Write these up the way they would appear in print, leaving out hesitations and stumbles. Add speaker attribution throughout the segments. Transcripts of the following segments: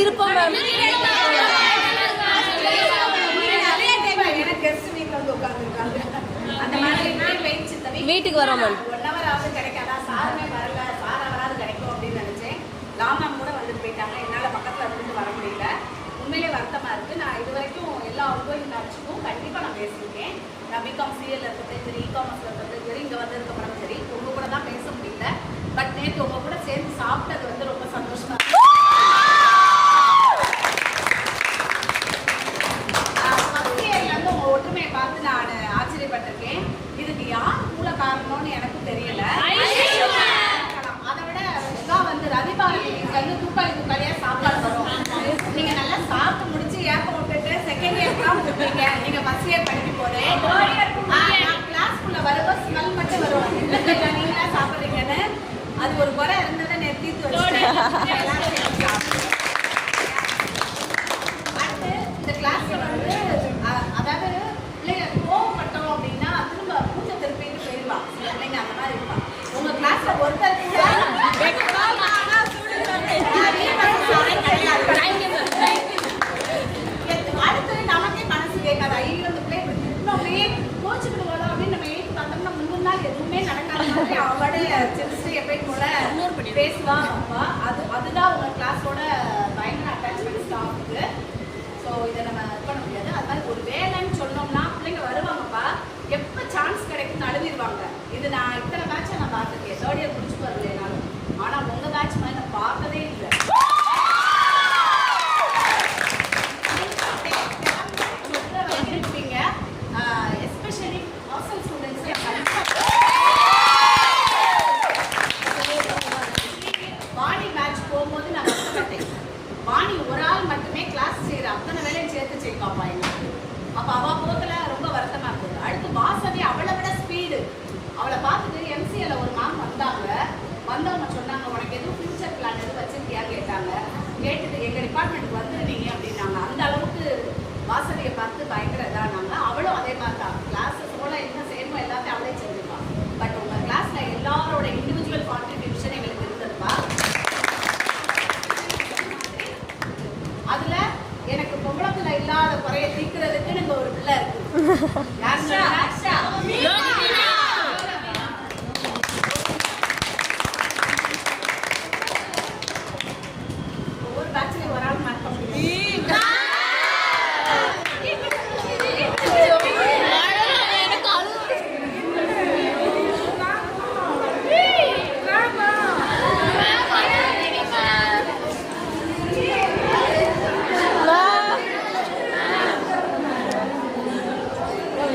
Speaker 1: இருப்போம் மேம். வீட்டுக்கு வரோம் மேம்.
Speaker 2: 1 hour ஆகுது கிடைக்காதா, சாருமே வரல, சாராவது கிடைக்கும் அப்படின்னு நினைச்சேன். லாமாம் கூட வந்துட்டு போயிட்டாங்க. என்னால் பக்கத்தில் இருந்து வர முடியல. உண்மையிலே வருத்தமாக இருக்குது. நான் இது வரைக்கும் எல்லா அவுட்கோயிங் பேட்சுக்கும் கண்டிப்பாக நான் பேசியிருக்கேன். நான் பிகாம் சிஎல்ல இருக்கிறது சரி, இகாமர்ஸில் இருக்கிறது சரி, இங்கே வந்ததுக்கப்புறம் சரி, உங்கள் கூட தான் பேச முடியல. பட் நேற்று உங்கள் கூட சேர்ந்து சாப்பிட்டது வந்து ரொம்ப சந்தோஷமாக இருக்கு. ஃபர்ஸ்ட் இயர்லேருந்து உங்கள் ஒற்றுமையை பார்த்து நான் ஆச்சரியப்பட்டிருக்கேன். இதுக்கு யார் மூல காரணம்னு எனக்கும் தெரியல. அதை விட வந்து ரவிபாரதிக்கு வந்து தூக்காளியாக சாப்பாடு வரும். நீங்க நல்லா சாப்பிட்டு முடிச்சு ஏப்ப விட்டுட்டு செகண்ட் இயர் தான் கொடுப்பீங்க. நீங்க ஃபர்ஸ்ட் இயர் படிக்க போறேன் கிளாஸ்க்குள்ள வரும்போது ஸ்மெல் மட்டும் வரும். நீங்களா சாப்பிட்றீங்கன்னு அது ஒரு குறை இருந்ததை நிறுத்திட்டு வச்சுட்டேன். அடுத்து இந்த கிளாஸ்ல வந்து அதாவது பிள்ளைங்க கோவப்பட்டோம் அப்படின்னா திரும்ப பூஜை திருப்பிட்டு போயிடுவா. பிள்ளைங்க அந்த மாதிரி இருப்பா. உங்க கிளாஸ்ல ஒருத்தர் கூட அடுத்து நமக்கே மனசு கேட்காது. ஐயோ இந்த பிள்ளை இப்படி திட்டமே கோச்சுக்கிட்டு வரும் அப்படின்னு நம்ம எழுத்து பார்த்தோம்னா முந்தின நாள் எதுவுமே நடக்காத மாதிரி அவளோட சிறுசு எப்பயும் போல பேசுவா அப்பா. அதுதான் உங்க கிளாஸோட பயங்கர அட்டாச்மெண்ட் ஸ்டாஃப்க்கு. ஸோ இதை நம்ம இது பண்ண முடியாது. அது மாதிரி ஒரு வேலைன்னு சொன்னோம்னா பிள்ளைங்க வருவாங்கப்பா, எப்போ சான்ஸ் கிடைக்கும்னு அழுவிடுவாங்க. இது நான் இத்தனை பேட்சை நான் பார்த்துருக்கேன். தேர்ட் இயர் முடிச்சு வரலனாலும். ஆனால் உங்கள் பேட்ச் மாதிரி நான் பார்த்ததே இல்லை. எஸ்பெஷலி ஹாஸ்டல் ஸ்டூடெண்ட்ஸ் வாணி பேட்ச் போகும்போது நான் கஷ்டப்பட்டேன். வாணி ஒரு ஆள் மட்டுமே கிளாஸ் செய்கிற அத்தனை வேலையும் சேர்த்து செய்வாப்பா எங்களுக்கு. அப்போ அவள் போகல ரொம்ப வருத்தமாக இருந்தது. அடுத்து வாசவி அவளை விட ஸ்பீடு. அவளை பார்த்துட்டு எம்சிஏல ஒரு மேம் வந்தவங்க சொன்னாங்க, உனக்கு எதுவும் ஃபியூச்சர் பிளான் எதுவும் வச்சிருக்கியான்னு கேட்டாங்க. கேட்டுட்டு எங்கள் டிபார்ட்மெண்ட்டுக்கு வந்துருந்தீங்க அப்படின்னாங்க. அந்த அளவுக்கு வாசவியை பார்த்து பயங்கர இதானாங்க. அவளும் அதே மாதிரி தான் கிளாஸஸோட என்ன செய்யணுமோ எல்லாத்தையும் அவளே செஞ்சுருப்பான். பட் உங்கள் கிளாஸில் எல்லாரோட இண்டிவிஜுவல் கான்ட்ரிபியூஷன் எங்களுக்கு இருந்திருப்பா. அதில் எனக்கு பொம்பளை பிள்ளை இல்லாத குறைய தீர்க்கிறதுக்கு நம்ம ஒரு பிள்ளை இருக்கு. ஒவ்வொரு பேட்ச்லையும் ஒரு ஆள் மாற்ற முடியும்.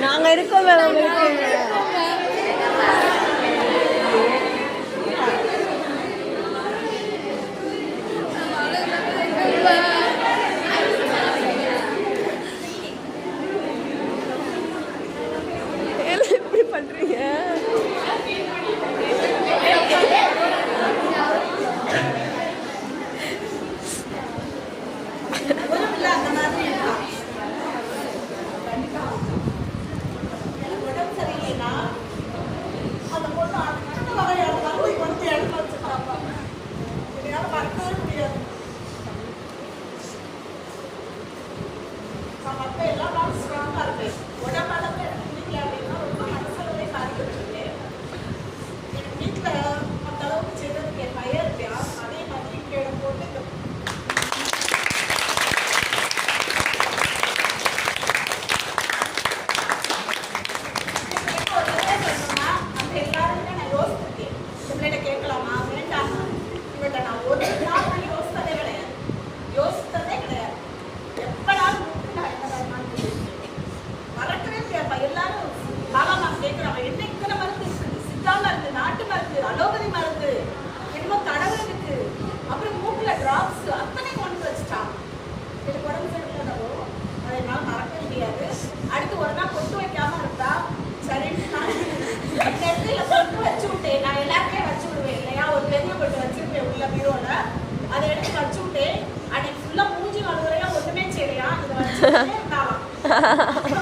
Speaker 1: நாங்க இருக்கோம் மேம். எப்படி பண்றீங்க? அடுத்து ஒரு நாள் கொண்டு வைக்காம இருந்தா சரி வச்சு விட்டேன். நான் எல்லாருமே வச்சு விடுவேன் இல்லையா, ஒரு பெரிய கொண்டு வச்சிருப்பேன் உள்ள பீரோல. அதை எடுத்து வச்சு விட்டேன். அன்னைக்கு ஃபுல்லா மூஞ்சி கழுவுறையா ஒண்ணுமே சரியா இதை வச்சு இருந்தாலும்